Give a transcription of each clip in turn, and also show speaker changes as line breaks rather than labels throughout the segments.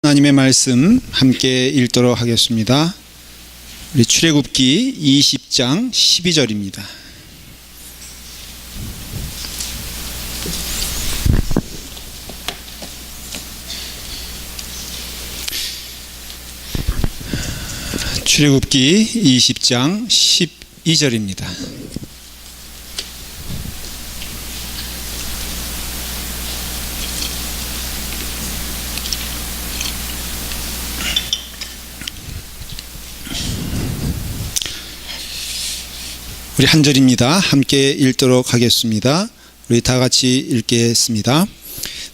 하나님의 말씀 함께 읽도록 하겠습니다. 우리 출애굽기 20장 12절입니다. 출애굽기 20장 12절입니다. 우리 한 절입니다. 함께 읽도록 하겠습니다. 우리 다 같이 읽겠습니다.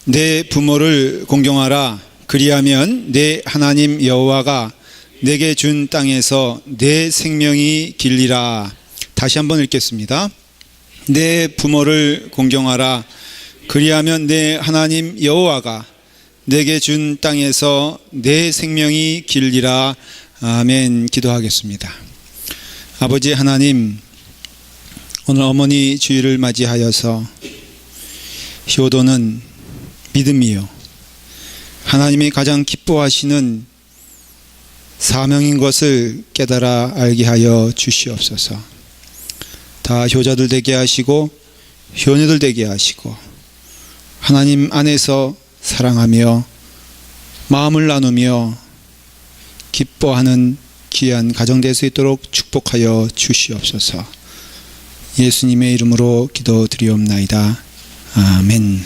내 부모를 공경하라. 그리하면 내 하나님 여호와가 내게 준 땅에서 내 생명이 길리라. 다시 한번 읽겠습니다. 내 부모를 공경하라. 그리하면 내 하나님 여호와가 내게 준 땅에서 내 생명이 길리라. 아멘. 기도하겠습니다. 아버지 하나님, 오늘 어머니 주일을 맞이하여서 효도는 믿음이요, 하나님이 가장 기뻐하시는 사명인 것을 깨달아 알게 하여 주시옵소서. 다 효자들 되게 하시고 효녀들 되게 하시고 하나님 안에서 사랑하며 마음을 나누며 기뻐하는 귀한 가정 될 수 있도록 축복하여 주시옵소서. 예수님의 이름으로 기도드리옵나이다. 아멘.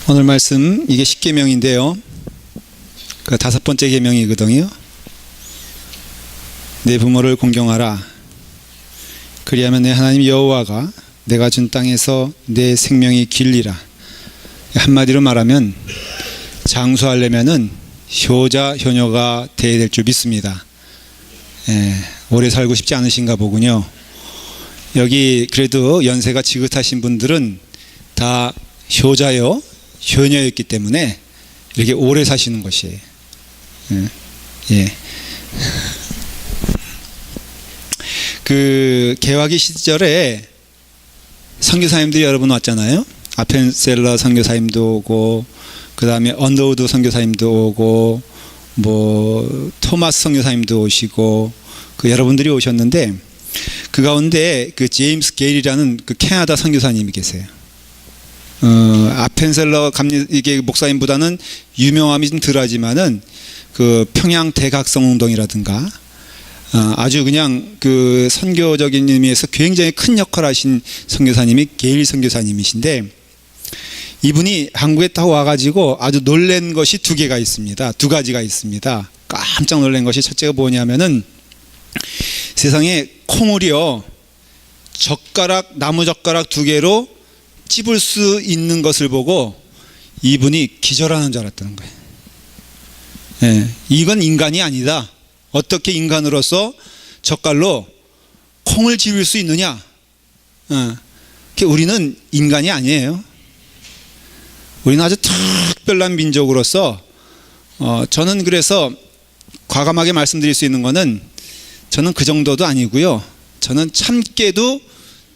오늘 말씀, 이게 10계명인데요 그 5번째 계명이거든요. 내 부모를 공경하라. 그리하면 내 하나님 여호와가 내가 준 땅에서 내 생명이 길리라. 한마디로 말하면 장수하려면은 효자 효녀가 되어야 될 줄 믿습니다. 오래 살고 싶지 않으신가 보군요. 여기 그래도 연세가 지긋하신 분들은 다 효자요 효녀였기 때문에 이렇게 오래 사시는 것이에요. 그 개화기 시절에 선교사님들이 여러 분 왔잖아요. 아펜셀러 선교사님도 오고, 그 다음에 언더우드 선교사님도 오고, 뭐 토마스 선교사님도 오시고, 그 여러분들이 오셨는데, 그 가운데 그 제임스 게일이라는 그 캐나다 선교사님이 계세요. 아펜셀러 이게 목사님보다는 유명함이 좀 덜하지만은 그 평양 대각성 운동이라든가 아주 그냥 그 선교적인 의미에서 굉장히 큰 역할을 하신 선교사님이 게일 선교사님이신데, 이분이 한국에 딱 와가지고 아주 놀란 것이 두 가지가 있습니다. 깜짝 놀란 것이, 첫째가 뭐냐면은 세상에 콩을요 나무 젓가락 2개로 찝을 수 있는 것을 보고 이분이 기절하는 줄 알았다는 거예요. 이건 인간이 아니다. 어떻게 인간으로서 젓갈로 콩을 집을 수 있느냐? 우리는 인간이 아니에요. 우리는 아주 특별한 민족으로서 저는 그래서 과감하게 말씀드릴 수 있는 거는, 저는 그 정도도 아니고요, 저는 참깨도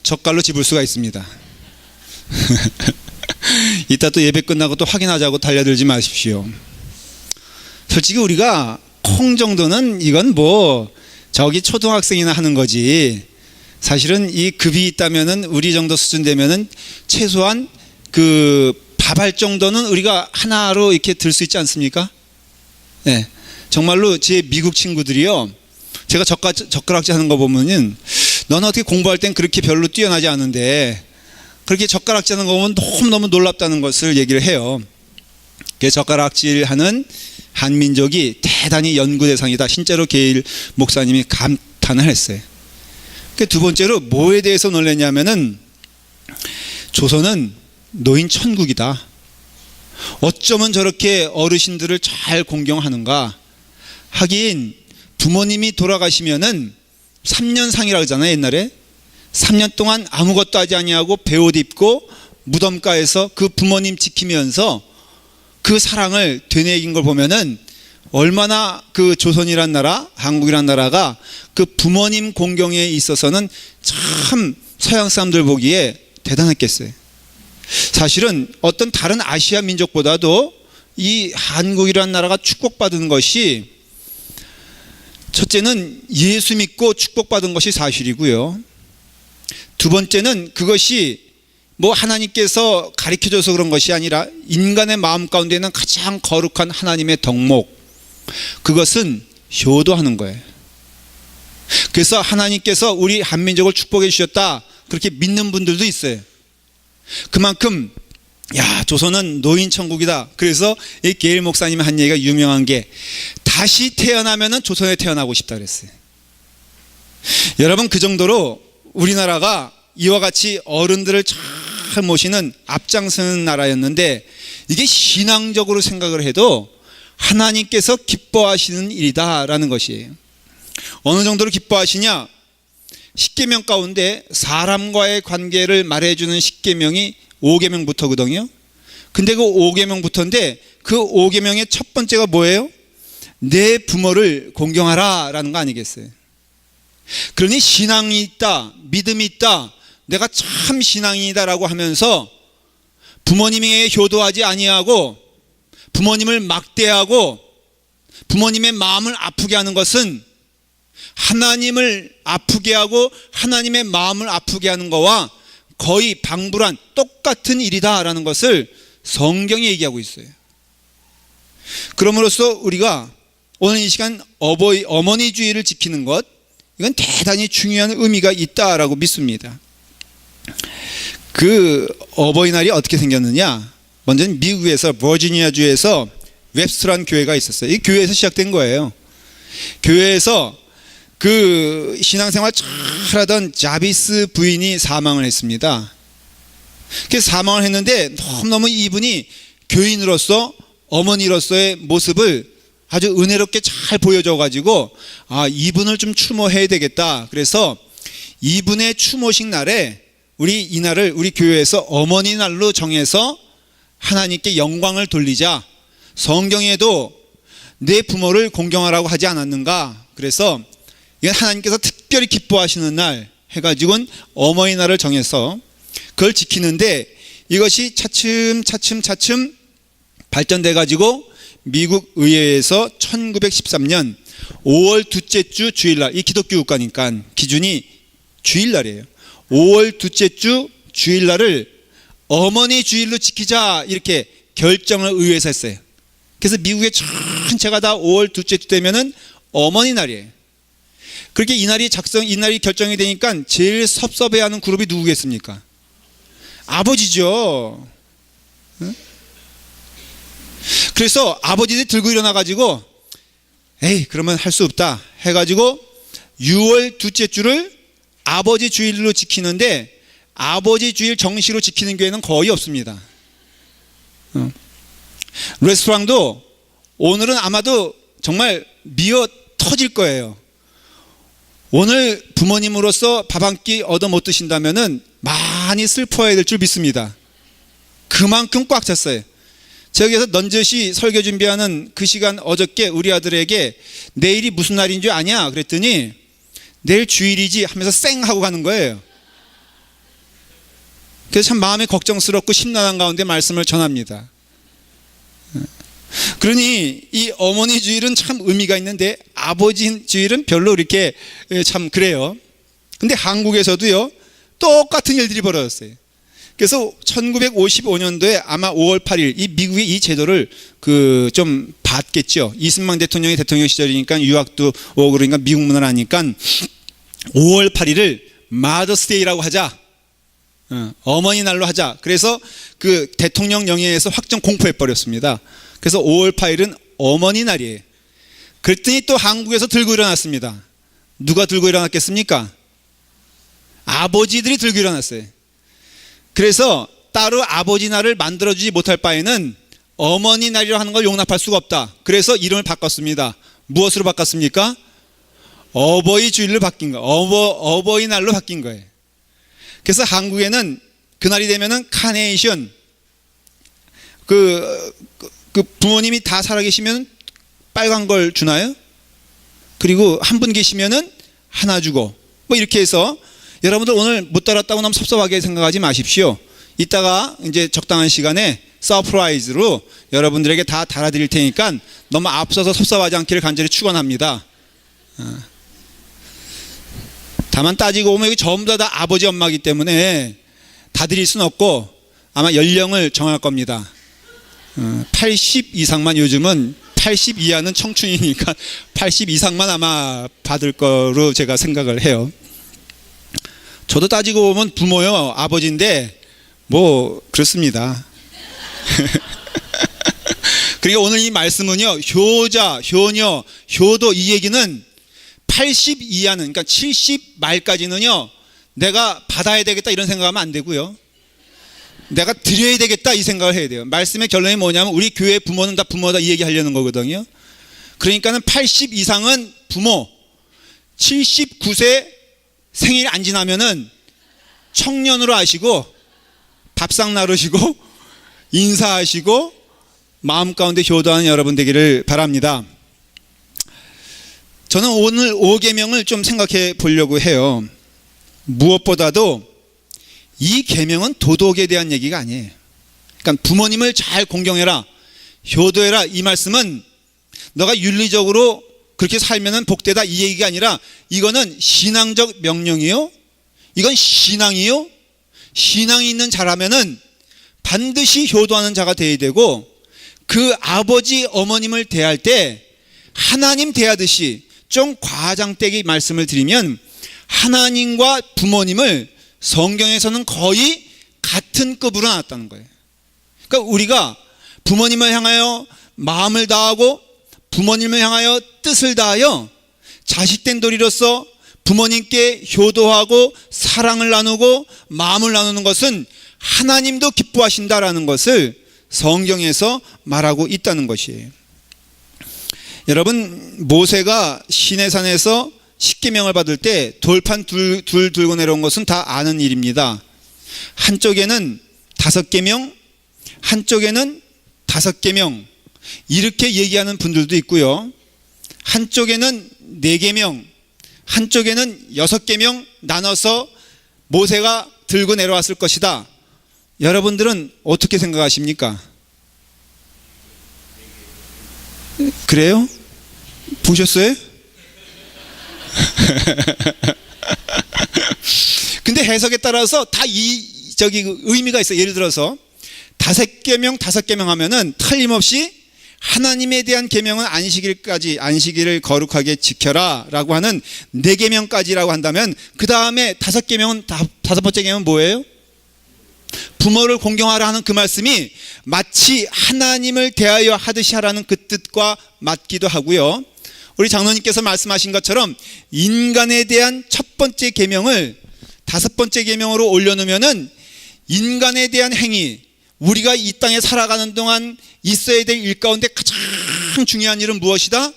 젓갈로 집을 수가 있습니다. 이따 또 예배 끝나고 또 확인하자고 달려들지 마십시오. 솔직히 우리가 콩 정도는 이건 뭐 저기 초등학생이나 하는 거지, 사실은 이 급이 있다면은 우리 정도 수준 되면은 최소한 그 밥알 정도는 우리가 하나로 이렇게 들 수 있지 않습니까? 정말로 제 미국 친구들이요, 제가 젓가락질 하는 거 보면은, 너는 어떻게 공부할 땐 그렇게 별로 뛰어나지 않은데 그렇게 젓가락질 하는 거 보면 너무너무 놀랍다는 것을 얘기를 해요. 젓가락질 하는 한민족이 대단히 연구 대상이다. 실제로 게일 목사님이 감탄을 했어요. 두 번째로 뭐에 대해서 놀랐냐면은, 조선은 노인 천국이다. 어쩌면 저렇게 어르신들을 잘 공경하는가. 하긴 부모님이 돌아가시면은 3년상이라고 하잖아요. 옛날에 3년 동안 아무것도 하지 아니하고 배옷 입고 무덤가에서 그 부모님 지키면서 그 사랑을 되뇌긴 걸 보면은 얼마나 그 조선이란 나라, 한국이란 나라가 그 부모님 공경에 있어서는 참 서양 사람들 보기에 대단했겠어요. 사실은 어떤 다른 아시아 민족보다도 이 한국이라는 나라가 축복받은 것이, 첫째는 예수 믿고 축복받은 것이 사실이고요. 두 번째는 그것이 뭐 하나님께서 가르쳐줘서 그런 것이 아니라 인간의 마음 가운데 있는 가장 거룩한 하나님의 덕목, 그것은 효도하는 거예요. 그래서 하나님께서 우리 한민족을 축복해 주셨다, 그렇게 믿는 분들도 있어요. 그만큼 조선은 노인 천국이다. 그래서 이 게일 목사님이 한 얘기가 유명한 게, 다시 태어나면은 조선에 태어나고 싶다 그랬어요. 여러분, 그 정도로 우리나라가 이와 같이 어른들을 잘 모시는 앞장서는 나라였는데, 이게 신앙적으로 생각을 해도 하나님께서 기뻐하시는 일이다라는 것이에요. 어느 정도로 기뻐하시냐? 십계명 가운데 사람과의 관계를 말해주는 십계명이 5계명부터거든요. 근데 그 5계명부터인데, 그 5계명의 첫 번째가 뭐예요? 내 부모를 공경하라 라는 거 아니겠어요? 그러니 신앙이 있다, 믿음이 있다, 내가 참 신앙이다라고 하면서 부모님에게 효도하지 아니하고 부모님을 막대하고 부모님의 마음을 아프게 하는 것은 하나님을 아프게 하고 하나님의 마음을 아프게 하는 거와 거의 방불한 똑같은 일이다라는 것을 성경이 얘기하고 있어요. 그럼으로써 우리가 오늘 이 시간 어머니주의를 지키는 것, 이건 대단히 중요한 의미가 있다라고 믿습니다. 그 어버이날이 어떻게 생겼느냐? 먼저는 미국에서 버지니아주에서 웹스터라는 교회가 있었어요. 이 교회에서 시작된 거예요. 교회에서 그 신앙생활 잘하던 자비스 부인이 사망을 했습니다. 그래서 사망을 했는데 너무너무 이분이 교인으로서, 어머니로서의 모습을 아주 은혜롭게 잘 보여줘가지고, 이분을 좀 추모해야 되겠다. 그래서 이분의 추모식 날에 이 날을 우리 교회에서 어머니 날로 정해서 하나님께 영광을 돌리자. 성경에도 내 부모를 공경하라고 하지 않았는가? 그래서 이건 하나님께서 특별히 기뻐하시는 날 해가지고는 어머니날을 정해서 그걸 지키는데, 이것이 차츰 발전돼 가지고 미국 의회에서 1913년 5월 둘째 주 주일날, 이 기독교 국가니까 기준이 주일날이에요. 5월 둘째 주 주일날을 어머니 주일로 지키자, 이렇게 결정을 의회에서 했어요. 그래서 미국의 전체가 다 5월 둘째 주 되면은 어머니 날이에요. 그렇게 이 날이 결정이 되니까 제일 섭섭해하는 그룹이 누구겠습니까? 아버지죠. 응? 그래서 아버지들이 들고 일어나가지고, 그러면 할 수 없다 해가지고 6월 둘째 주를 아버지 주일로 지키는데, 아버지 주일 정시로 지키는 교회는 거의 없습니다. 레스토랑도 오늘은 아마도 정말 미어 터질 거예요. 오늘 부모님으로서 밥 한 끼 얻어 못 드신다면은 많이 슬퍼해야 될 줄 믿습니다. 그만큼 꽉 찼어요. 저기에서 넌저시 설교 준비하는 그 시간, 어저께 우리 아들에게 내일이 무슨 날인 줄 아냐? 그랬더니 내일 주일이지 하면서 쌩 하고 가는 거예요. 그래서 참 마음이 걱정스럽고 심란한 가운데 말씀을 전합니다. 그러니 이 어머니 주일은 참 의미가 있는데 아버지 주일은 별로 이렇게 참 그래요. 근데 한국에서도요, 똑같은 일들이 벌어졌어요. 그래서 1955년도에 아마 5월 8일 이 미국의 이 제도를 좀 받겠죠. 이승만 대통령이 대통령 시절이니까 유학도 오고 그러니까 미국 문화를 아니까 5월 8일을 마더스데이라고 하자. 어머니 날로 하자. 그래서 그 대통령 영예에서 확정 공포해 버렸습니다. 그래서 5월 8일은 어머니 날이에요. 그랬더니 또 한국에서 들고 일어났습니다. 누가 들고 일어났겠습니까? 아버지들이 들고 일어났어요. 그래서 따로 아버지 날을 만들어주지 못할 바에는 어머니 날이라고 하는 걸 용납할 수가 없다. 그래서 이름을 바꿨습니다. 무엇으로 바꿨습니까? 어버이 주일로 바뀐 거예요. 어버이 날로 바뀐 거예요. 그래서 한국에는 그날이 되면은 카네이션, 그 부모님이 다 살아계시면 빨간 걸 주나요? 그리고 한 분 계시면은 하나 주고, 뭐 이렇게 해서, 여러분들 오늘 못 따랐다고 너무 섭섭하게 생각하지 마십시오. 이따가 이제 적당한 시간에 서프라이즈로 여러분들에게 다 달아드릴 테니까 너무 앞서서 섭섭하지 않기를 간절히 축원합니다. 다만 따지고 보면 여기 전부 다 아버지 엄마이기 때문에 다 드릴 수는 없고 아마 연령을 정할 겁니다. 80 이상만, 요즘은 80 이하는 청춘이니까 80 이상만 아마 받을 거로 제가 생각을 해요. 저도 따지고 보면 부모요, 아버지인데 뭐 그렇습니다. 그러니까 오늘 이 말씀은요, 효자, 효녀, 효도, 이 얘기는 80 이하는, 그러니까 70 말까지는요 내가 받아야 되겠다 이런 생각하면 안 되고요, 내가 드려야 되겠다 이 생각을 해야 돼요. 말씀의 결론이 뭐냐면 우리 교회 부모는 다 부모다 이 얘기 하려는 거거든요. 그러니까는 80 이상은 부모, 79세 생일 안 지나면은 청년으로 하시고 밥상 나누시고 인사하시고 마음 가운데 효도하는 여러분 되기를 바랍니다. 저는 오늘 5계명을 좀 생각해 보려고 해요. 무엇보다도 이 계명은 도덕에 대한 얘기가 아니에요. 그러니까 부모님을 잘 공경해라, 효도해라, 이 말씀은 너가 윤리적으로 그렇게 살면은 복되다 이 얘기가 아니라 이거는 신앙적 명령이요, 이건 신앙이요, 신앙이 있는 자라면은 반드시 효도하는 자가 되어야 되고, 그 아버지 어머님을 대할 때 하나님 대하듯이, 좀 과장되게 말씀을 드리면 하나님과 부모님을 성경에서는 거의 같은 급으로 놨다는 거예요. 그러니까 우리가 부모님을 향하여 마음을 다하고 부모님을 향하여 뜻을 다하여 자식된 도리로서 부모님께 효도하고 사랑을 나누고 마음을 나누는 것은 하나님도 기뻐하신다라는 것을 성경에서 말하고 있다는 것이에요. 여러분, 모세가 시내산에서 십계명을 받을 때 돌판 둘 들고 내려온 것은 다 아는 일입니다. 한쪽에는 5계명, 한쪽에는 5계명 이렇게 얘기하는 분들도 있고요, 한쪽에는 4계명, 한쪽에는 6계명 나눠서 모세가 들고 내려왔을 것이다. 여러분들은 어떻게 생각하십니까? 그래요? 보셨어요? 근데 해석에 따라서 다 의미가 있어요. 예를 들어서 5계명 하면은 틀림없이 하나님에 대한 계명은 안식일을 거룩하게 지켜라 라고 하는 4계명까지라고 한다면, 그 다음에 5계명은 5번째 계명은 뭐예요? 부모를 공경하라 하는 그 말씀이 마치 하나님을 대하여 하듯이 하라는 그 뜻과 맞기도 하고요, 우리 장로님께서 말씀하신 것처럼 인간에 대한 첫 번째 계명을 5번째 계명으로 올려놓으면은 인간에 대한 행위, 우리가 이 땅에 살아가는 동안 있어야 될 일 가운데 가장 중요한 일은 무엇이다?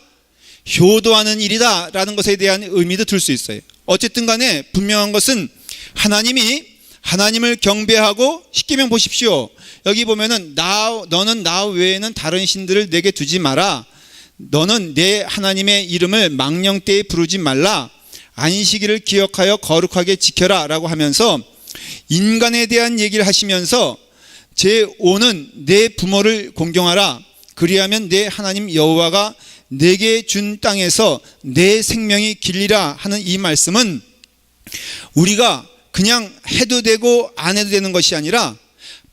효도하는 일이다 라는 것에 대한 의미도 들 수 있어요. 어쨌든 간에 분명한 것은 하나님을 경배하고, 십계명 보십시오. 여기 보면은 너는 나 외에는 다른 신들을 내게 두지 마라, 너는 내 하나님의 이름을 망령되이 부르지 말라, 안식일을 기억하여 거룩하게 지켜라 라고 하면서 인간에 대한 얘기를 하시면서 제5는 내 부모를 공경하라, 그리하면 내 하나님 여호와가 내게 준 땅에서 내 생명이 길리라 하는 이 말씀은 우리가 그냥 해도 되고 안 해도 되는 것이 아니라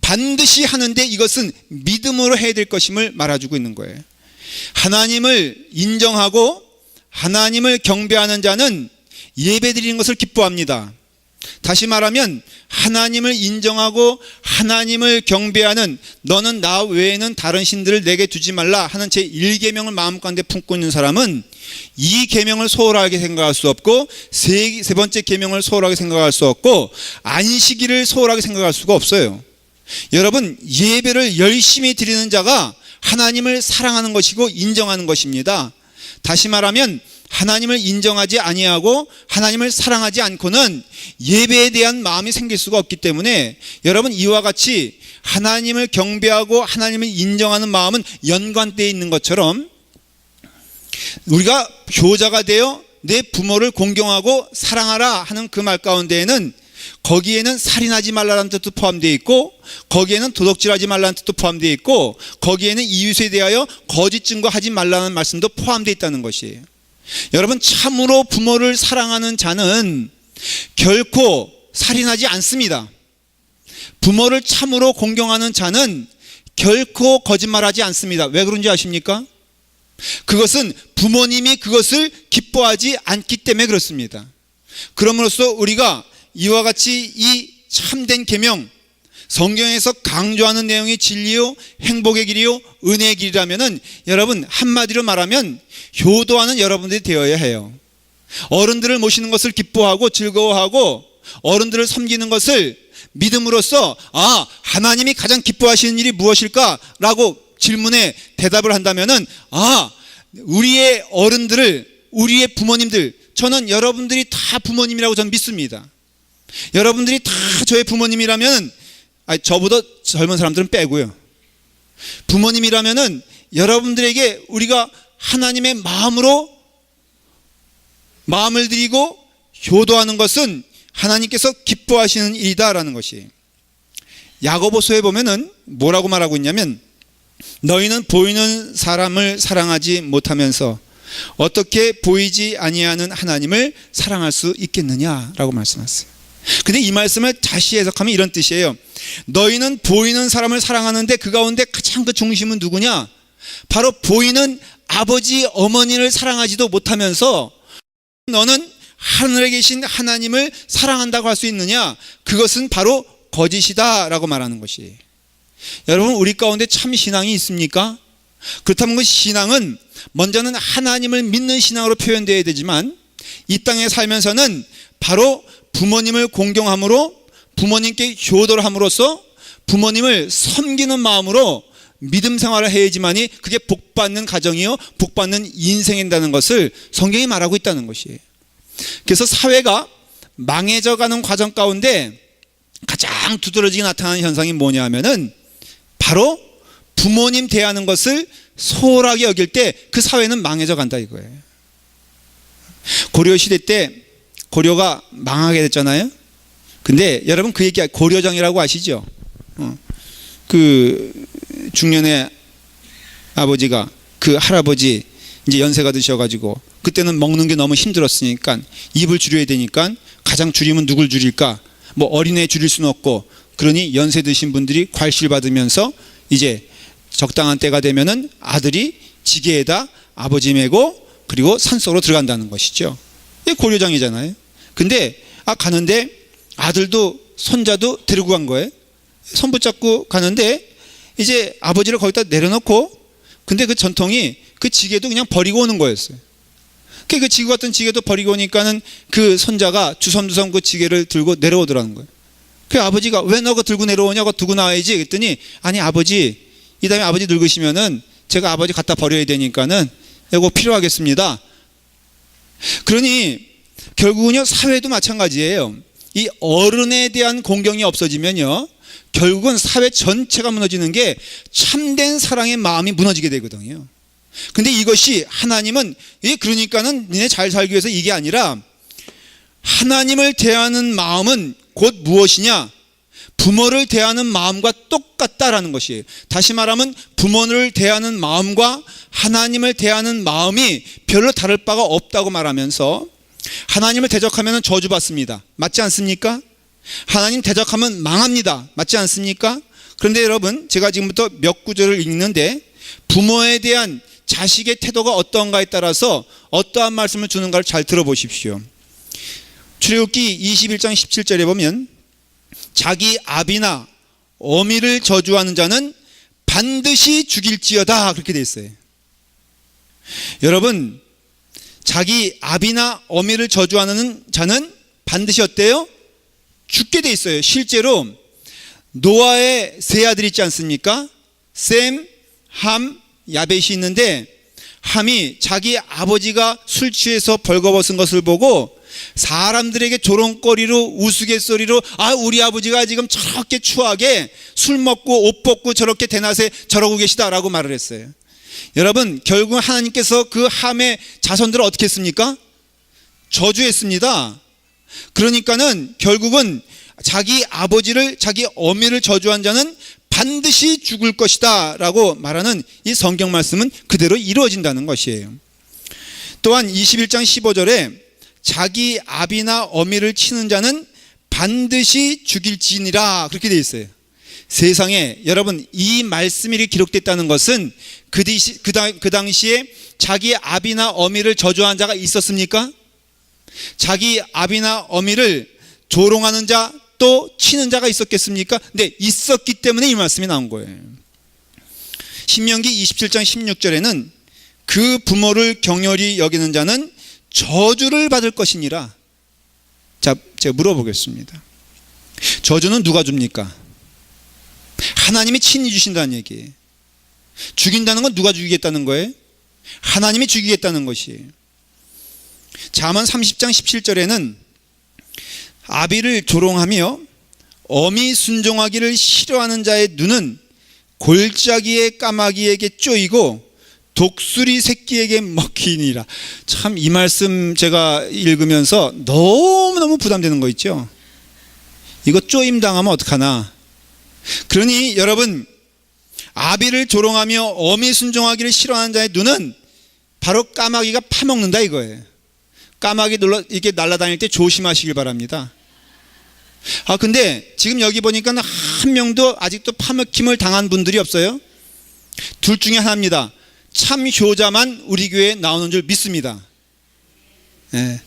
반드시 하는데 이것은 믿음으로 해야 될 것임을 말해주고 있는 거예요. 하나님을 인정하고 하나님을 경배하는 자는 예배드리는 것을 기뻐합니다. 다시 말하면 하나님을 인정하고 하나님을 경배하는, 너는 나 외에는 다른 신들을 내게 두지 말라 하는 제1계명을 마음 가운데 품고 있는 사람은 2계명을 소홀하게 생각할 수 없고, 세 번째 계명을 소홀하게 생각할 수 없고, 안식일을 소홀하게 생각할 수가 없어요. 여러분, 예배를 열심히 드리는 자가 하나님을 사랑하는 것이고 인정하는 것입니다. 다시 말하면 하나님을 인정하지 아니하고 하나님을 사랑하지 않고는 예배에 대한 마음이 생길 수가 없기 때문에, 여러분, 이와 같이 하나님을 경배하고 하나님을 인정하는 마음은 연관되어 있는 것처럼 우리가 효자가 되어 내 부모를 공경하고 사랑하라 하는 그 말 가운데에는 거기에는 살인하지 말라는 뜻도 포함되어 있고, 거기에는 도둑질하지 말라는 뜻도 포함되어 있고, 거기에는 이웃에 대하여 거짓 증거하지 말라는 말씀도 포함되어 있다는 것이에요. 여러분, 참으로 부모를 사랑하는 자는 결코 살인하지 않습니다. 부모를 참으로 공경하는 자는 결코 거짓말하지 않습니다. 왜 그런지 아십니까? 그것은 부모님이 그것을 기뻐하지 않기 때문에 그렇습니다. 그럼으로써 우리가 이와 같이 이 참된 계명, 성경에서 강조하는 내용이 진리요 행복의 길이요 은혜의 길이라면은, 여러분 한마디로 말하면 효도하는 여러분들이 되어야 해요. 어른들을 모시는 것을 기뻐하고 즐거워하고 어른들을 섬기는 것을 믿음으로써 하나님이 가장 기뻐하시는 일이 무엇일까? 라고 질문에 대답을 한다면은, 우리의 어른들을, 우리의 부모님들, 저는 여러분들이 다 부모님이라고 저는 믿습니다. 여러분들이 다 저의 부모님이라면, 저보다 젊은 사람들은 빼고요. 부모님이라면은 여러분들에게 우리가 하나님의 마음으로 마음을 드리고 효도하는 것은 하나님께서 기뻐하시는 일이다라는 것이. 야고보서에 보면은 뭐라고 말하고 있냐면, 너희는 보이는 사람을 사랑하지 못하면서 어떻게 보이지 아니하는 하나님을 사랑할 수 있겠느냐라고 말씀하셨어요. 근데 이 말씀을 다시 해석하면 이런 뜻이에요. 너희는 보이는 사람을 사랑하는데 그 가운데 가장 그 중심은 누구냐? 바로 보이는 아버지 어머니를 사랑하지도 못하면서 너는 하늘에 계신 하나님을 사랑한다고 할 수 있느냐? 그것은 바로 거짓이다 라고 말하는 것이. 여러분, 우리 가운데 참 신앙이 있습니까? 그렇다면 그 신앙은 먼저는 하나님을 믿는 신앙으로 표현되어야 되지만, 이 땅에 살면서는 바로 부모님을 공경함으로, 부모님께 효도를 함으로써 부모님을 섬기는 마음으로 믿음 생활을 해야지만이 그게 복받는 가정이요 복받는 인생인다는 것을 성경이 말하고 있다는 것이에요. 그래서 사회가 망해져가는 과정 가운데 가장 두드러지게 나타나는 현상이 뭐냐 하면은, 바로 부모님 대하는 것을 소홀하게 여길 때 그 사회는 망해져 간다 이거예요. 고려시대 때 고려가 망하게 됐잖아요. 근데 여러분 그 얘기, 고려정이라고 아시죠? 그 중년의 아버지가 그 할아버지 이제 연세가 드셔가지고, 그때는 먹는 게 너무 힘들었으니까 입을 줄여야 되니까 가장 줄이면 누굴 줄일까? 뭐 어린애 줄일 수는 없고, 그러니 연세 드신 분들이 괄실 받으면서 이제 적당한 때가 되면은 아들이 지게에다 아버지 메고 그리고 산속으로 들어간다는 것이죠. 이게 고려장이잖아요. 근데 가는데 아들도 손자도 데리고 간 거예요. 손 붙잡고 가는데 이제 아버지를 거기다 내려놓고, 근데 그 전통이 그 지게도 그냥 버리고 오는 거였어요. 그 지고 갔던 지게도 버리고 오니까는 그 손자가 주섬주섬 그 지게를 들고 내려오더라는 거예요. 그 아버지가 왜 너 그거 들고 내려오냐고, 두고 나와야지 그랬더니, 아니 아버지, 이 다음에 아버지 늙으시면은 제가 아버지 갖다 버려야 되니까는 이거 필요하겠습니다. 그러니 결국은요, 사회도 마찬가지예요. 이 어른에 대한 공경이 없어지면요, 결국은 사회 전체가 무너지는 게 참된 사랑의 마음이 무너지게 되거든요. 근데 이것이 하나님은, 그러니까는 니네 잘 살기 위해서 이게 아니라, 하나님을 대하는 마음은 곧 무엇이냐? 부모를 대하는 마음과 똑같다라는 것이에요. 다시 말하면 부모를 대하는 마음과 하나님을 대하는 마음이 별로 다를 바가 없다고 말하면서, 하나님을 대적하면 저주받습니다. 맞지 않습니까? 하나님 대적하면 망합니다. 맞지 않습니까? 그런데 여러분, 제가 지금부터 몇 구절을 읽는데 부모에 대한 자식의 태도가 어떠한가에 따라서 어떠한 말씀을 주는가를 잘 들어보십시오. 출애굽기 21장 17절에 보면, 자기 아비나 어미를 저주하는 자는 반드시 죽일지어다, 그렇게 돼 있어요. 여러분, 자기 아비나 어미를 저주하는 자는 반드시 어때요? 죽게 돼 있어요. 실제로 노아의 세 아들이 있지 않습니까? 셈, 함, 야벳이 있는데, 함이 자기 아버지가 술 취해서 벌거벗은 것을 보고 사람들에게 조롱거리로 우스갯소리로, 우리 아버지가 지금 저렇게 추하게 술 먹고 옷 벗고 저렇게 대낮에 저러고 계시다라고 말을 했어요. 여러분, 결국 하나님께서 그 함의 자손들을 어떻게 했습니까? 저주했습니다. 그러니까는 결국은 자기 아버지를, 자기 어미를 저주한 자는 반드시 죽을 것이다 라고 말하는 이 성경 말씀은 그대로 이루어진다는 것이에요. 또한 21장 15절에 자기 아비나 어미를 치는 자는 반드시 죽일지니라 그렇게 되어 있어요. 세상에 여러분, 이 말씀이 기록됐다는 것은 그 당시에 자기 아비나 어미를 저주한 자가 있었습니까? 자기 아비나 어미를 조롱하는 자, 또 치는 자가 있었겠습니까? 네, 있었기 때문에 이 말씀이 나온 거예요. 신명기 27장 16절에는 그 부모를 경렬히 여기는 자는 저주를 받을 것이니라. 자, 제가 물어보겠습니다. 저주는 누가 줍니까? 하나님이 친히 주신다는 얘기예요. 죽인다는 건 누가 죽이겠다는 거예요? 하나님이 죽이겠다는 것이에요. 잠언 30장 17절에는 아비를 조롱하며 어미 순종하기를 싫어하는 자의 눈은 골짜기의 까마귀에게 쪼이고 독수리 새끼에게 먹히니라. 참, 이 말씀 제가 읽으면서 너무너무 부담되는 거 있죠. 이거 쪼임 당하면 어떡하나. 그러니 여러분, 아비를 조롱하며 어미 순종하기를 싫어하는 자의 눈은 바로 까마귀가 파먹는다 이거예요. 까마귀 이렇게 날아다닐 때 조심하시길 바랍니다. 근데 지금 여기 보니까 한 명도 아직도 파먹힘을 당한 분들이 없어요. 둘 중에 하나입니다. 참 효자만 우리 교회에 나오는 줄 믿습니다. 네.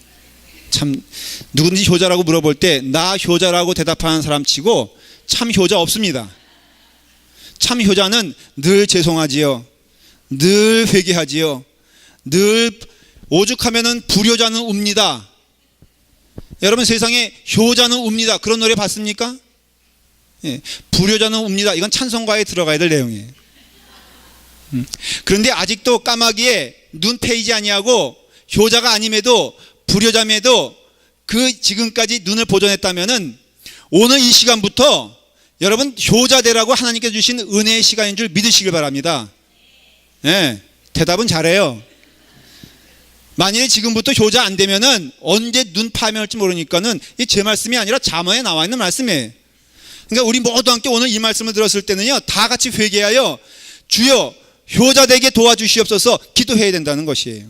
참, 누구든지 효자라고 물어볼 때 나 효자라고 대답하는 사람 치고 참 효자 없습니다. 참 효자는 늘 죄송하지요, 늘 회개하지요, 늘 오죽하면은 불효자는 웁니다. 여러분, 세상에 효자는 웁니다, 그런 노래 봤습니까? 예, 불효자는 웁니다, 이건 찬송가에 들어가야 될 내용이에요. 그런데 아직도 까마귀에 눈 패이지 아니하고 효자가 아님에도 불효자임에도 그 지금까지 눈을 보존했다면은 오늘 이 시간부터 여러분 효자 되라고 하나님께서 주신 은혜의 시간인 줄 믿으시길 바랍니다. 예, 대답은 잘해요. 만일에 지금부터 효자 안 되면은 언제 눈 파멸할지 모르니까는 이 제 말씀이 아니라 잠언에 나와 있는 말씀이에요. 그러니까 우리 모두 함께 오늘 이 말씀을 들었을 때는요, 다 같이 회개하여 주여 효자 되게 도와주시옵소서 기도해야 된다는 것이에요.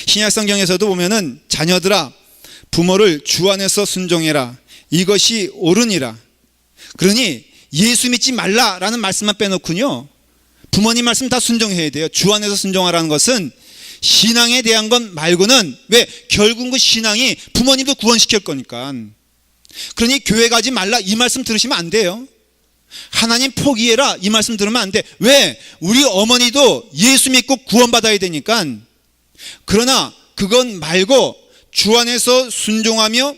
신약 성경에서도 보면은 자녀들아 부모를 주 안에서 순종해라, 이것이 옳으니라. 그러니 예수 믿지 말라라는 말씀만 빼놓고요, 부모님 말씀 다 순종해야 돼요. 주 안에서 순종하라는 것은 신앙에 대한 것 말고는, 왜? 결국 그 신앙이 부모님도 구원시킬 거니까. 그러니 교회 가지 말라 이 말씀 들으시면 안 돼요. 하나님 포기해라 이 말씀 들으면 안 돼. 왜? 우리 어머니도 예수 믿고 구원받아야 되니까. 그러나 그건 말고 주 안에서 순종하며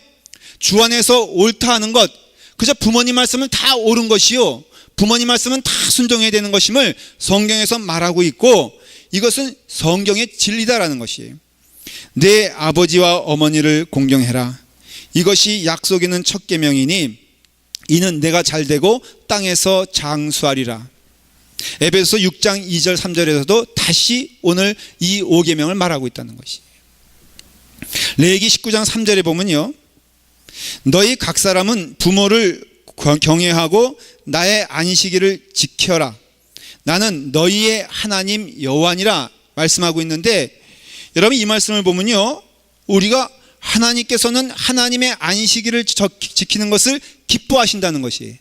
주 안에서 옳다 하는 것, 그저 부모님 말씀은 다 옳은 것이요, 부모님 말씀은 다 순종해야 되는 것임을 성경에서 말하고 있고, 이것은 성경의 진리다라는 것이에요. 내 아버지와 어머니를 공경해라, 이것이 약속 있는 첫 계명이니 이는 내가 잘되고 땅에서 장수하리라. 에베소서 6장 2절 3절에서도 다시 오늘 이 5계명을 말하고 있다는 것이에요. 레위기 19장 3절에 보면요, 너희 각 사람은 부모를 경외하고 나의 안식일을 지켜라, 나는 너희의 하나님 여호와니라 말씀하고 있는데, 여러분 이 말씀을 보면요, 우리가 하나님께서는 하나님의 안식일을 지키는 것을 기뻐하신다는 것이에요.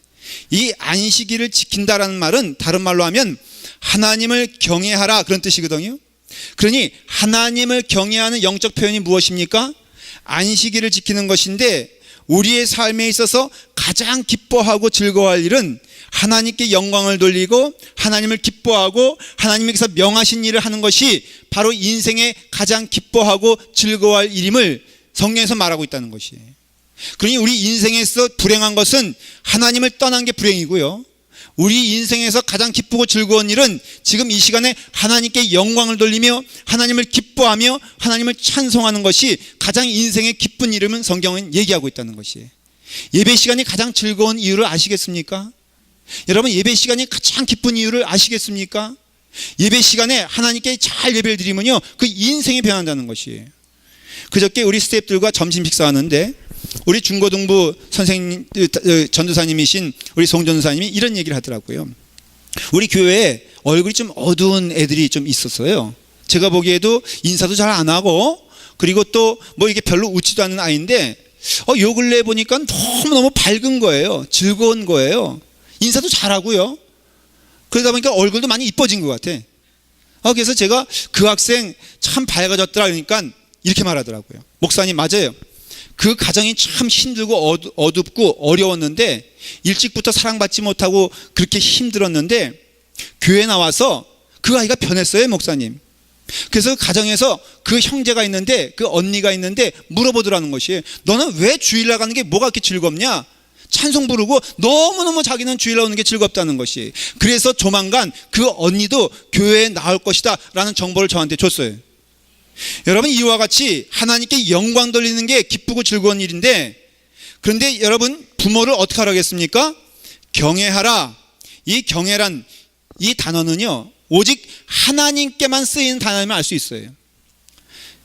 이 안식일을 지킨다라는 말은 다른 말로 하면 하나님을 경외하라 그런 뜻이거든요. 그러니 하나님을 경외하는 영적 표현이 무엇입니까? 안식일을 지키는 것인데, 우리의 삶에 있어서 가장 기뻐하고 즐거워할 일은 하나님께 영광을 돌리고 하나님을 기뻐하고 하나님께서 명하신 일을 하는 것이 바로 인생의 가장 기뻐하고 즐거워할 일임을 성경에서 말하고 있다는 것이에요. 그러니 우리 인생에서 불행한 것은 하나님을 떠난 게 불행이고요, 우리 인생에서 가장 기쁘고 즐거운 일은 지금 이 시간에 하나님께 영광을 돌리며 하나님을 기뻐하며 하나님을 찬송하는 것이 가장 인생의 기쁜 일임은 성경은 얘기하고 있다는 것이에요. 예배 시간이 가장 즐거운 이유를 아시겠습니까? 여러분, 예배 시간이 가장 기쁜 이유를 아시겠습니까? 예배 시간에 하나님께 잘 예배를 드리면요, 그 인생이 변한다는 것이에요. 그저께 우리 스태프들과 점심 식사하는데 우리 중고등부 선생님, 전도사님이신 우리 송 전도사님이 이런 얘기를 하더라고요. 우리 교회에 얼굴이 좀 어두운 애들이 좀 있었어요. 제가 보기에도 인사도 잘 안 하고, 그리고 또 뭐 이게 별로 웃지도 않는 아이인데, 요 근래 보니까 너무너무 밝은 거예요. 즐거운 거예요. 인사도 잘하고요. 그러다 보니까 얼굴도 많이 이뻐진 것 같아. 그래서 제가 그 학생 참 밝아졌더라 그러니까 이렇게 말하더라고요. 목사님, 맞아요. 그 가정이 참 힘들고 어둡고 어려웠는데, 일찍부터 사랑받지 못하고 그렇게 힘들었는데, 교회 나와서 그 아이가 변했어요, 목사님. 그래서 가정에서 그 형제가 있는데, 그 언니가 있는데 물어보더라는 것이, 너는 왜 주일날 가는 게 뭐가 그렇게 즐겁냐? 찬송 부르고 너무너무 자기는 주일날 오는 게 즐겁다는 것이. 그래서 조만간 그 언니도 교회에 나올 것이다 라는 정보를 저한테 줬어요. 여러분, 이와 같이 하나님께 영광 돌리는 게 기쁘고 즐거운 일인데, 그런데 여러분, 부모를 어떻게 하라겠습니까? 경외하라. 이 경외란 이 단어는요, 오직 하나님께만 쓰이는 단어임을 알 수 있어요.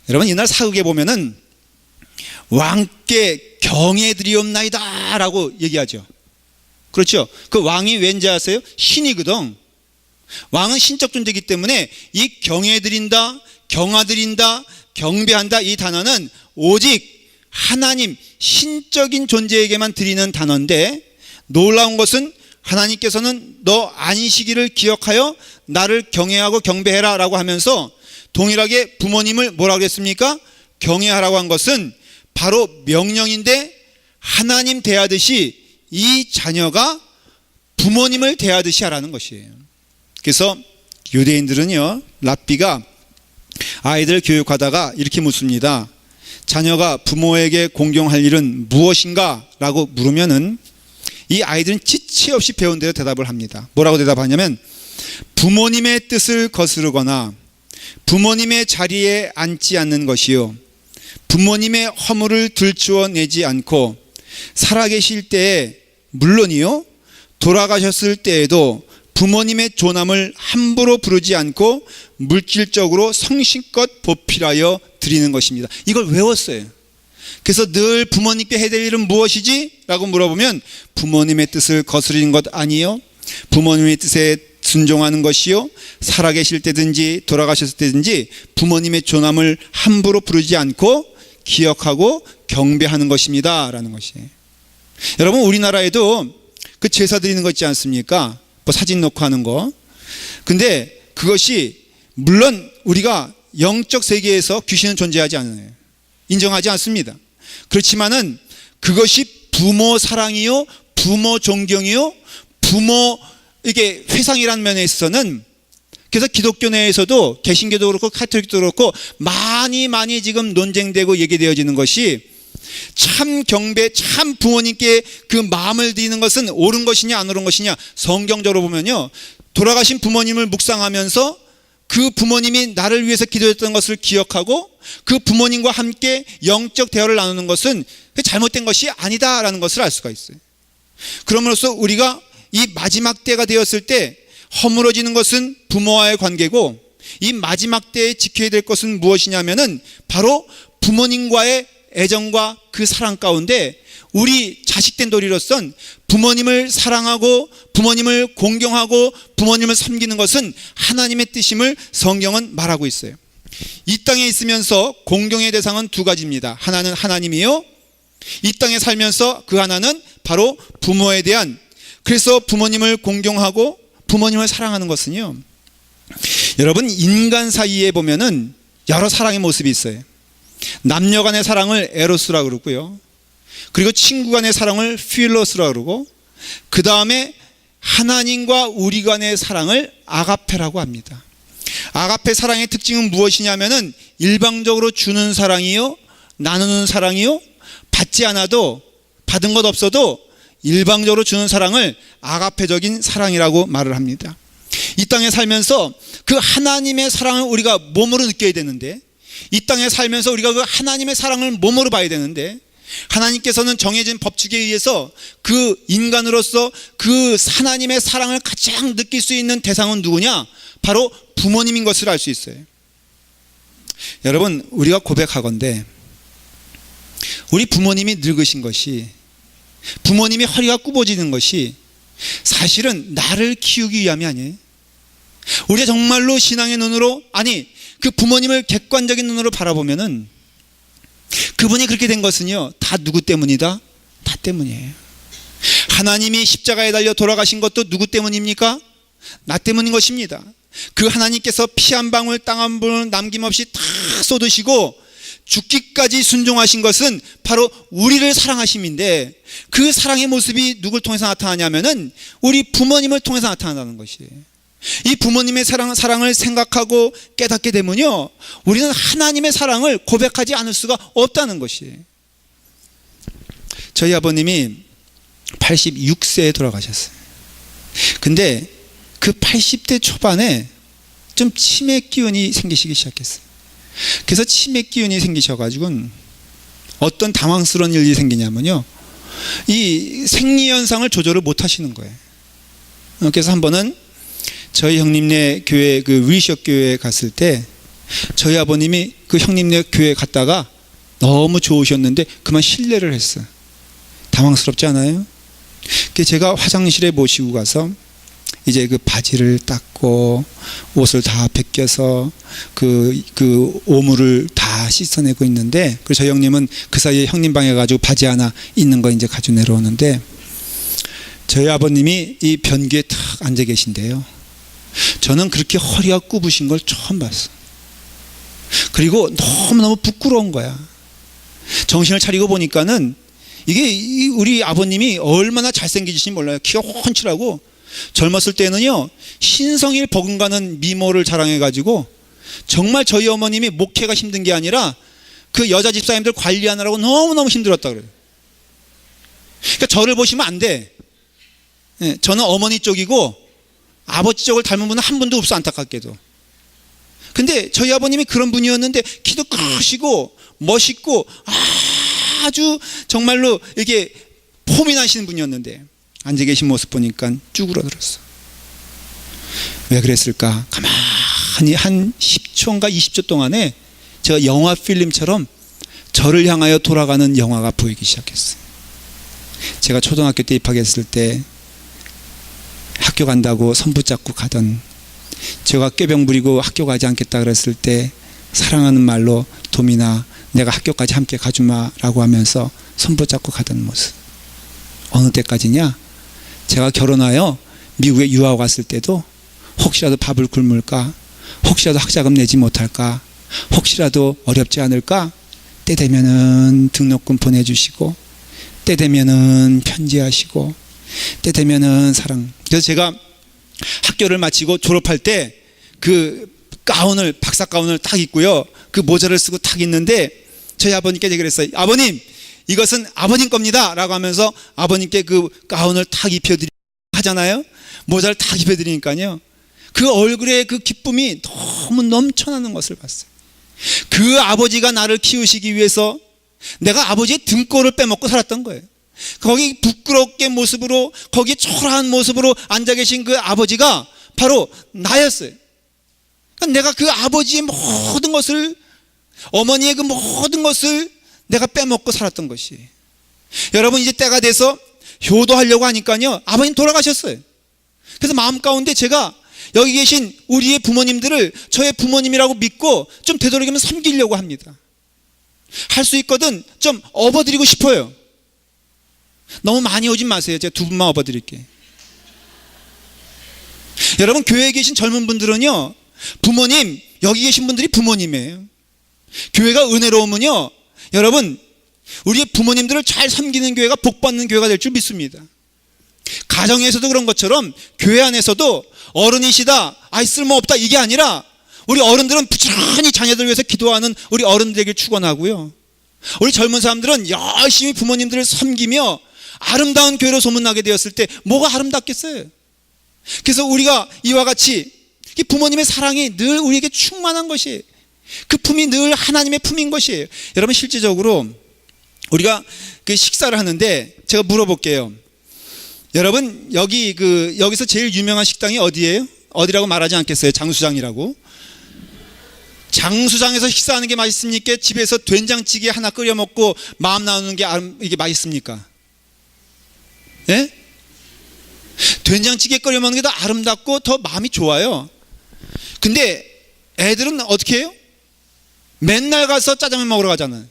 여러분, 이날 사극에 보면은 왕께 경외드리옵나이다 라고 얘기하죠. 그렇죠? 그 왕이 왠지 아세요? 신이거든. 왕은 신적 존재이기 때문에 이 경외드린다, 경화드린다, 경배한다, 이 단어는 오직 하나님 신적인 존재에게만 드리는 단어인데, 놀라운 것은 하나님께서는 너 안식일을 기억하여 나를 경외하고 경배해라 라고 하면서 동일하게 부모님을 뭐라고 그랬습니까? 경외하라고 한 것은 바로 명령인데, 하나님 대하듯이 이 자녀가 부모님을 대하듯이 하라는 것이에요. 그래서 유대인들은요, 랍비가 아이들 교육하다가 이렇게 묻습니다. 자녀가 부모에게 공경할 일은 무엇인가? 라고 물으면은 이 아이들은 지체 없이 배운 대로 대답을 합니다. 뭐라고 대답하냐면, 부모님의 뜻을 거스르거나 부모님의 자리에 앉지 않는 것이요, 부모님의 허물을 들추어내지 않고 살아계실 때에 물론이요, 돌아가셨을 때에도 부모님의 존함을 함부로 부르지 않고 물질적으로 성심껏 보필하여 드리는 것입니다. 이걸 외웠어요. 그래서 늘 부모님께 해야 될 일은 무엇이지? 라고 물어보면 부모님의 뜻을 거스르는 것 아니요, 부모님의 뜻에 순종하는 것이요, 살아계실 때든지 돌아가셨을 때든지 부모님의 존함을 함부로 부르지 않고 기억하고 경배하는 것입니다 라는 것이에요. 여러분, 우리나라에도 그 제사 드리는 거 있지 않습니까? 뭐 사진 놓고 하는 거. 근데 그것이 물론 우리가 영적 세계에서 귀신은 존재하지 않아요. 인정하지 않습니다. 그렇지만은 그것이 부모 사랑이요, 부모 존경이요, 부모 이게 회상이라는 면에 있어서는, 그래서 기독교 내에서도 개신교도 그렇고 카톨릭도 그렇고 많이 지금 논쟁되고 얘기되어지는 것이, 참 경배, 참 부모님께 그 마음을 드리는 것은 옳은 것이냐 안 옳은 것이냐. 성경적으로 보면요, 돌아가신 부모님을 묵상하면서 그 부모님이 나를 위해서 기도했던 것을 기억하고 그 부모님과 함께 영적 대화를 나누는 것은 잘못된 것이 아니다라는 것을 알 수가 있어요. 그럼으로써 우리가 이 마지막 때가 되었을 때 허물어지는 것은 부모와의 관계고, 이 마지막 때에 지켜야 될 것은 무엇이냐면은 바로 부모님과의 애정과 그 사랑 가운데 우리 자식된 도리로선 부모님을 사랑하고 부모님을 공경하고 부모님을 섬기는 것은 하나님의 뜻임을 성경은 말하고 있어요. 이 땅에 있으면서 공경의 대상은 두 가지입니다. 하나는 하나님이요, 이 땅에 살면서 그 하나는 바로 부모에 대한, 그래서 부모님을 공경하고 부모님을 사랑하는 것은요, 여러분, 인간 사이에 보면은 여러 사랑의 모습이 있어요. 남녀 간의 사랑을 에로스라고 그러고요, 그리고 친구 간의 사랑을 필로스라고 그러고, 그 다음에 하나님과 우리 간의 사랑을 아가페라고 합니다. 아가페 사랑의 특징은 무엇이냐면은 일방적으로 주는 사랑이요, 나누는 사랑이요, 받지 않아도, 받은 것 없어도 일방적으로 주는 사랑을 아가페적인 사랑이라고 말을 합니다. 이 땅에 살면서 그 하나님의 사랑을 우리가 몸으로 느껴야 되는데, 이 땅에 살면서 우리가 그 하나님의 사랑을 몸으로 봐야 되는데, 하나님께서는 정해진 법칙에 의해서 그 인간으로서 그 하나님의 사랑을 가장 느낄 수 있는 대상은 누구냐? 바로 부모님인 것을 알 수 있어요. 여러분, 우리가 고백하건대 우리 부모님이 늙으신 것이, 부모님이 허리가 굽어지는 것이 사실은 나를 키우기 위함이 아니에요. 우리가 정말로 신앙의 눈으로, 아니 그 부모님을 객관적인 눈으로 바라보면은 그분이 그렇게 된 것은요, 다 누구 때문이다? 나 때문이에요. 하나님이 십자가에 달려 돌아가신 것도 누구 때문입니까? 나 때문인 것입니다. 그 하나님께서 피 한 방울 땅 한 방울 남김없이 다 쏟으시고 죽기까지 순종하신 것은 바로 우리를 사랑하심인데, 그 사랑의 모습이 누굴 통해서 나타나냐면은 우리 부모님을 통해서 나타난다는 것이에요. 이 부모님의 사랑을 생각하고 깨닫게 되면요, 우리는 하나님의 사랑을 고백하지 않을 수가 없다는 것이에요. 저희 아버님이 86세에 돌아가셨어요. 근데 그 80대 초반에 좀 치매 기운이 생기시기 시작했어요. 그래서 치매 기운이 생기셔가지고 어떤 당황스러운 일이 생기냐면요, 이 생리현상을 조절을 못 하시는 거예요. 그래서 한 번은 저희 형님네 교회, 그 위셔 교회에 갔을 때 저희 아버님이 그 형님네 교회에 갔다가 너무 좋으셨는데 그만 실례를 했어요. 당황스럽지 않아요? 그래서 제가 화장실에 모시고 가서 이제 그 바지를 닦고 옷을 다 벗겨서 그 오물을 다 씻어내고 있는데, 그래서 저희 형님은 그 사이에 형님 방에 가지고 바지 하나 있는 거 이제 가지고 내려오는데, 저희 아버님이 이 변기에 탁 앉아 계신데요, 저는 그렇게 허리가 굽으신 걸 처음 봤어. 그리고 너무너무 부끄러운 거야. 정신을 차리고 보니까는 이게 우리 아버님이 얼마나 잘생기신지 몰라요. 키가 훤칠하고, 젊었을 때는요 신성일 버금가는 미모를 자랑해가지고 정말 저희 어머님이 목회가 힘든 게 아니라 그 여자 집사님들 관리하느라고 너무너무 힘들었다 그래요. 그러니까 저를 보시면 안 돼. 저는 어머니 쪽이고 아버지 쪽을 닮은 분은 한 분도 없어, 안타깝게도. 근데 저희 아버님이 그런 분이었는데 키도 크시고 멋있고 아주 정말로 이렇게 폼이 나시는 분이었는데 앉아 계신 모습 보니까 쭈그러들었어. 왜 그랬을까? 가만히 한 10초인가 20초 동안에 제가 영화 필름처럼 저를 향하여 돌아가는 영화가 보이기 시작했어요. 제가 초등학교 때 입학했을 때 학교 간다고 손 붙잡고 가던, 제가 꾀병 부리고 학교 가지 않겠다 그랬을 때 사랑하는 말로 도민아 내가 학교까지 함께 가주마 라고 하면서 손 붙잡고 가던 모습. 어느 때까지냐? 제가 결혼하여 미국에 유학 왔을 때도 혹시라도 밥을 굶을까, 혹시라도 학자금 내지 못할까, 혹시라도 어렵지 않을까, 때 되면은 등록금 보내주시고, 때 되면은 편지하시고, 때 되면은 사랑. 그래서 제가 학교를 마치고 졸업할 때 그 가운을, 박사 가운을 딱 입고요, 그 모자를 쓰고 딱 있는데 저희 아버님께 얘기를 했어요. 아버님, 이것은 아버님 겁니다 라고 하면서 아버님께 그 가운을 탁 입혀드리고 하잖아요. 모자를 탁 입혀드리니까요, 그 얼굴에 그 기쁨이 너무 넘쳐나는 것을 봤어요. 그 아버지가 나를 키우시기 위해서 내가 아버지의 등골을 빼먹고 살았던 거예요. 거기 부끄럽게 모습으로, 거기 초라한 모습으로 앉아 계신 그 아버지가 바로 나였어요. 내가 그 아버지의 모든 것을, 어머니의 그 모든 것을 내가 빼먹고 살았던 것이. 여러분, 이제 때가 돼서 효도하려고 하니까요 아버님 돌아가셨어요. 그래서 마음 가운데 제가 여기 계신 우리의 부모님들을 저의 부모님이라고 믿고 좀 되도록이면 섬기려고 합니다. 할 수 있거든 좀 업어드리고 싶어요. 너무 많이 오진 마세요. 제가 두 분만 업어드릴게요. 여러분, 교회에 계신 젊은 분들은요, 부모님, 여기 계신 분들이 부모님이에요. 교회가 은혜로우면요, 여러분, 우리의 부모님들을 잘 섬기는 교회가 복받는 교회가 될 줄 믿습니다. 가정에서도 그런 것처럼 교회 안에서도 어른이시다, 아이 쓸모없다, 이게 아니라 우리 어른들은 부지런히 자녀들 위해서 기도하는 우리 어른들에게 축원하고요, 우리 젊은 사람들은 열심히 부모님들을 섬기며 아름다운 교회로 소문나게 되었을 때 뭐가 아름답겠어요? 그래서 우리가 이와 같이 부모님의 사랑이 늘 우리에게 충만한 것이에요. 그 품이 늘 하나님의 품인 것이에요. 여러분, 실제적으로 우리가 그 식사를 하는데 제가 물어볼게요. 여러분, 여기서 제일 유명한 식당이 어디예요? 어디라고 말하지 않겠어요? 장수장이라고. 장수장에서 식사하는 게 맛있습니까? 집에서 된장찌개 하나 끓여 먹고 마음 나누는 게 이게 맛있습니까? 예? 된장찌개 끓여 먹는 게 더 아름답고 더 마음이 좋아요. 근데 애들은 어떻게 해요? 맨날 가서 짜장면 먹으러 가잖아요.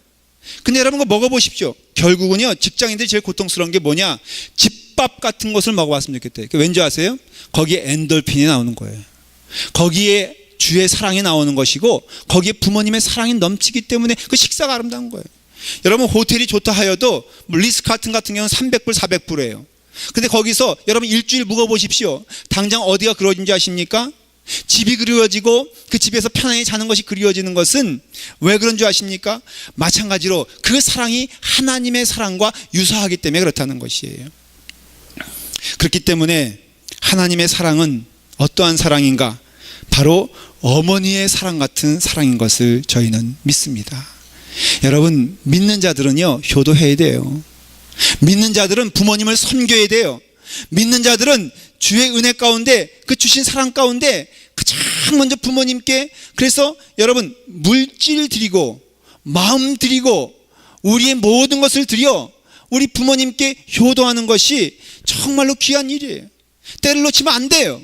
근데 여러분 그거 먹어보십시오. 결국은요, 직장인들이 제일 고통스러운 게 뭐냐? 집밥 같은 것을 먹어봤으면 좋겠대요. 왠지 아세요? 거기에 엔돌핀이 나오는 거예요. 거기에 주의 사랑이 나오는 것이고, 거기에 부모님의 사랑이 넘치기 때문에 그 식사가 아름다운 거예요. 여러분 호텔이 좋다 하여도 리스카튼 같은 경우는 300불 400불이에요. 근데 거기서 여러분 일주일 묵어보십시오. 당장 어디가 그려진지 아십니까? 집이 그리워지고 그 집에서 편안히 자는 것이 그리워지는 것은 왜 그런 줄 아십니까? 마찬가지로 그 사랑이 하나님의 사랑과 유사하기 때문에 그렇다는 것이에요. 그렇기 때문에 하나님의 사랑은 어떠한 사랑인가? 바로 어머니의 사랑 같은 사랑인 것을 저희는 믿습니다. 여러분, 믿는 자들은요, 효도해야 돼요. 믿는 자들은 부모님을 섬겨야 돼요. 믿는 자들은 주의 은혜 가운데, 그 주신 사랑 가운데 가장 먼저 부모님께, 그래서 여러분 물질 드리고 마음 드리고 우리의 모든 것을 드려 우리 부모님께 효도하는 것이 정말로 귀한 일이에요. 때를 놓치면 안 돼요.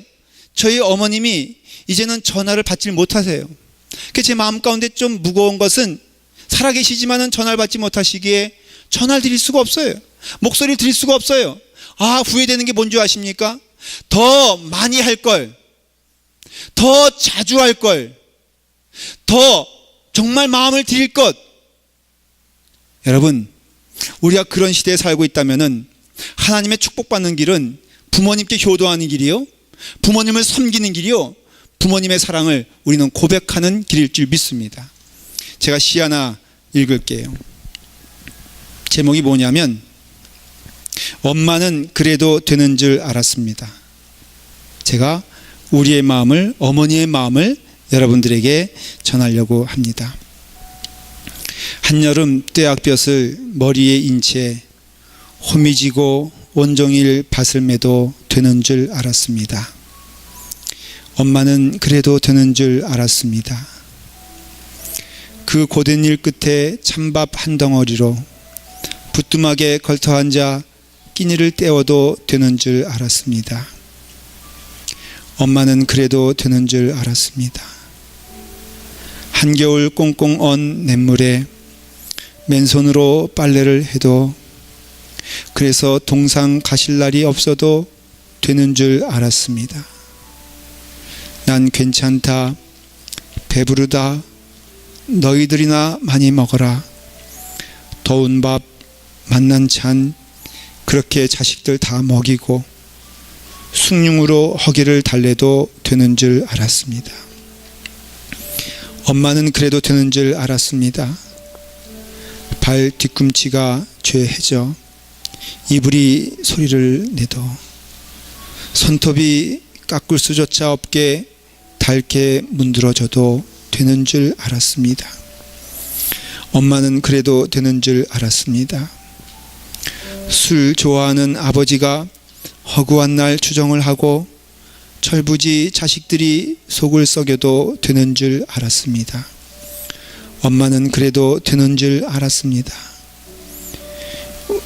저희 어머님이 이제는 전화를 받지 못하세요. 제 마음 가운데 좀 무거운 것은 살아계시지만은 전화를 받지 못하시기에 전화를 드릴 수가 없어요. 목소리를 드릴 수가 없어요. 후회되는 게 뭔지 아십니까? 더 많이 할 걸, 더 자주 할 걸, 더 정말 마음을 드릴 것. 여러분, 우리가 그런 시대에 살고 있다면은 하나님의 축복받는 길은 부모님께 효도하는 길이요, 부모님을 섬기는 길이요, 부모님의 사랑을 우리는 고백하는 길일 줄 믿습니다. 제가 시 하나 읽을게요. 제목이 뭐냐면, 엄마는 그래도 되는 줄 알았습니다. 제가 우리의 마음을, 어머니의 마음을 여러분들에게 전하려고 합니다. 한여름 떼약볕을 머리에 인 채 호미지고 온종일 밭을 매도 되는 줄 알았습니다. 엄마는 그래도 되는 줄 알았습니다. 그 고된 일 끝에 찬밥 한 덩어리로 부뚜막에 걸터 앉아 끼니를 때워도 되는 줄 알았습니다. 엄마는 그래도 되는 줄 알았습니다. 한겨울 꽁꽁 언 냇물에 맨손으로 빨래를 해도, 그래서 동상 가실 날이 없어도 되는 줄 알았습니다. 난 괜찮다, 배부르다, 너희들이나 많이 먹어라, 더운 밥 만난 찬 그렇게 자식들 다 먹이고 숭늉으로 허기를 달래도 되는 줄 알았습니다. 엄마는 그래도 되는 줄 알았습니다. 발 뒤꿈치가 죄해져 이불이 소리를 내도 손톱이 깎을 수조차 없게 닳게 문드러져도 되는 줄 알았습니다. 엄마는 그래도 되는 줄 알았습니다. 술 좋아하는 아버지가 허구한 날 추정을 하고 철부지 자식들이 속을 썩여도 되는 줄 알았습니다. 엄마는 그래도 되는 줄 알았습니다.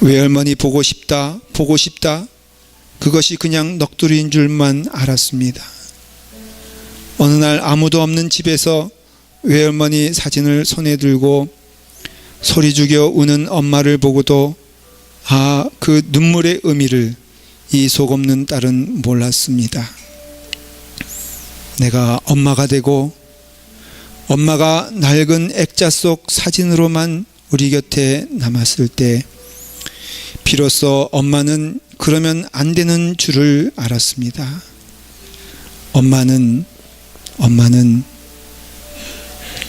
외할머니 보고 싶다, 보고 싶다, 그것이 그냥 넋두리인 줄만 알았습니다. 어느 날 아무도 없는 집에서 외할머니 사진을 손에 들고 소리 죽여 우는 엄마를 보고도 그 눈물의 의미를 이 속없는 딸은 몰랐습니다. 내가 엄마가 되고 엄마가 낡은 액자 속 사진으로만 우리 곁에 남았을 때 비로소 엄마는 그러면 안 되는 줄을 알았습니다. 엄마는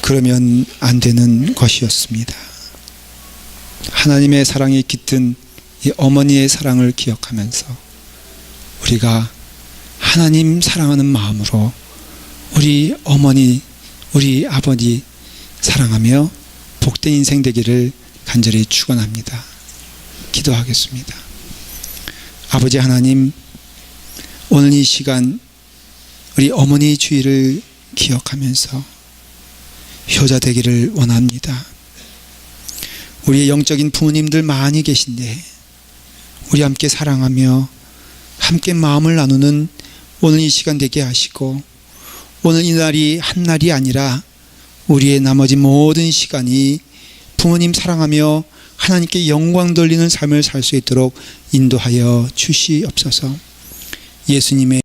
그러면 안 되는 것이었습니다. 하나님의 사랑이 깃든 이 어머니의 사랑을 기억하면서 우리가 하나님 사랑하는 마음으로 우리 어머니, 우리 아버지 사랑하며 복된 인생 되기를 간절히 축원합니다. 기도하겠습니다. 아버지 하나님, 오늘 이 시간 우리 어머니 주의를 기억하면서 효자 되기를 원합니다. 우리의 영적인 부모님들 많이 계신데 우리 함께 사랑하며 함께 마음을 나누는 오늘 이 시간 되게 하시고, 오늘 이 날이 한 날이 아니라 우리의 나머지 모든 시간이 부모님 사랑하며 하나님께 영광 돌리는 삶을 살 수 있도록 인도하여 주시옵소서. 예수님의